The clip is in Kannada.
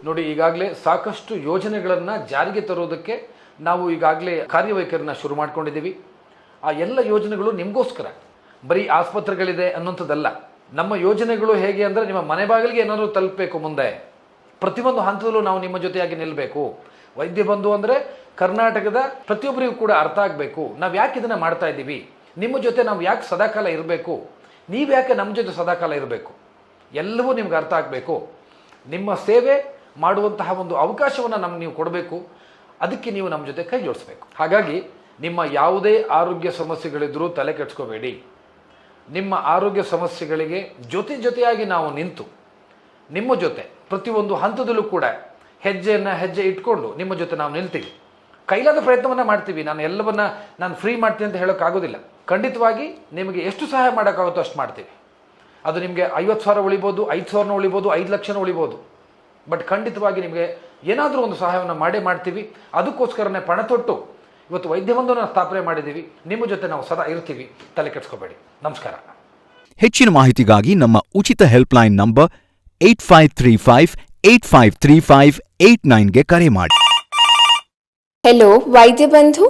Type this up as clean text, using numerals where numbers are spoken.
ನೋಡಿ, ಈಗಾಗಲೇ ಸಾಕಷ್ಟು ಯೋಜನೆಗಳನ್ನು ಜಾರಿಗೆ ತರೋದಕ್ಕೆ ನಾವು ಈಗಾಗಲೇ ಕಾರ್ಯವೈಖರಿನ ಶುರು ಮಾಡ್ಕೊಂಡಿದ್ದೀವಿ. ಆ ಎಲ್ಲ ಯೋಜನೆಗಳು ನಿಮಗೋಸ್ಕರ, ಬರೀ ಆಸ್ಪತ್ರೆಗಳಿದೆ ಅನ್ನೋಂಥದ್ದಲ್ಲ. ನಮ್ಮ ಯೋಜನೆಗಳು ಹೇಗೆ ಅಂದರೆ, ನಿಮ್ಮ ಮನೆ ಬಾಗಿಲಿಗೆ ಏನಾದರೂ ತಲುಪಬೇಕು. ಮುಂದೆ ಪ್ರತಿಯೊಂದು ಹಂತದಲ್ಲೂ ನಾವು ನಿಮ್ಮ ಜೊತೆಯಾಗಿ ನಿಲ್ಲಬೇಕು. ವೈದ್ಯ ಬಂಧು ಅಂದರೆ ಕರ್ನಾಟಕದ ಪ್ರತಿಯೊಬ್ಬರಿಗೂ ಕೂಡ ಅರ್ಥ ಆಗಬೇಕು. ನಾವು ಯಾಕೆ ಇದನ್ನು ಮಾಡ್ತಾ ಇದ್ದೀವಿ, ನಿಮ್ಮ ಜೊತೆ ನಾವು ಯಾಕೆ ಸದಾಕಾಲ ಇರಬೇಕು, ನೀವು ಯಾಕೆ ನಮ್ಮ ಜೊತೆ ಸದಾಕಾಲ ಇರಬೇಕು, ಎಲ್ಲವೂ ನಿಮ್ಗೆ ಅರ್ಥ ಆಗಬೇಕು. ನಿಮ್ಮ ಸೇವೆ ಮಾಡುವಂತಹ ಒಂದು ಅವಕಾಶವನ್ನು ನೀವು ಕೊಡಬೇಕು. ಅದಕ್ಕೆ ನೀವು ನಮ್ಮ ಜೊತೆ ಕೈ ಜೋಡಿಸ್ಬೇಕು. ಹಾಗಾಗಿ ನಿಮ್ಮ ಯಾವುದೇ ಆರೋಗ್ಯ ಸಮಸ್ಯೆಗಳಿದ್ದರೂ ತಲೆ ಕೆಡಿಸ್ಕೋಬೇಡಿ. ನಿಮ್ಮ ಆರೋಗ್ಯ ಸಮಸ್ಯೆಗಳಿಗೆ ಜೊತೆಯಾಗಿ ನಾವು ನಿಂತು ನಿಮ್ಮ ಜೊತೆ ಪ್ರತಿಯೊಂದು ಹಂತದಲ್ಲೂ ಕೂಡ ಹೆಜ್ಜೆ ಇಟ್ಕೊಂಡು ನಿಮ್ಮ ಜೊತೆ ನಾವು ನಿಲ್ತೀವಿ. ಕೈಲಾದ ಪ್ರಯತ್ನವನ್ನು ಮಾಡ್ತೀವಿ. ನಾನು ಫ್ರೀ ಮಾಡ್ತೀನಿ ಅಂತ ಹೇಳೋಕ್ಕಾಗೋದಿಲ್ಲ. ಖಂಡಿತವಾಗಿ ನಿಮಗೆ ಎಷ್ಟು ಸಹಾಯ ಮಾಡೋಕ್ಕಾಗುತ್ತೋ ಅಷ್ಟು ಮಾಡ್ತೀವಿ. ಅದು ನಿಮಗೆ 50,000 ಉಳಿಬೋದು, 5,000 ಉಳಿಬೋದು, 5 ಲಕ್ಷ ಉಳಿಬೋದು. ಬಟ್ ಖಂಡಿತವಾಗಿ ನಿಮಗೆ ಏನಾದರೂ ಒಂದು ಸಹಾಯವನ್ನು ಮಾಡ್ತೀವಿ. ಅದಕ್ಕೋಸ್ಕರನೇ ಪಣ ತೊಟ್ಟು ಇವತ್ತು ವೈದ್ಯ ಬಂಧುವನ್ನು ಸ್ಥಾಪನೆ ಮಾಡಿದ್ದೀವಿ. ನಿಮ್ಮ ಜೊತೆ ನಾವು ಸದಾ ಇರ್ತೀವಿ. ತಲೆ ಕೆಡಿಸ್ಕೋಬೇಡಿ. ನಮಸ್ಕಾರ. ಹೆಚ್ಚಿನ ಮಾಹಿತಿಗಾಗಿ ನಮ್ಮ ಉಚಿತ ಹೆಲ್ಪ್ಲೈನ್ ನಂಬರ್ 8535853589ಗೆ ಕರೆ ಮಾಡಿ. ಹೆಲೋ ವೈದ್ಯ ಬಂಧು.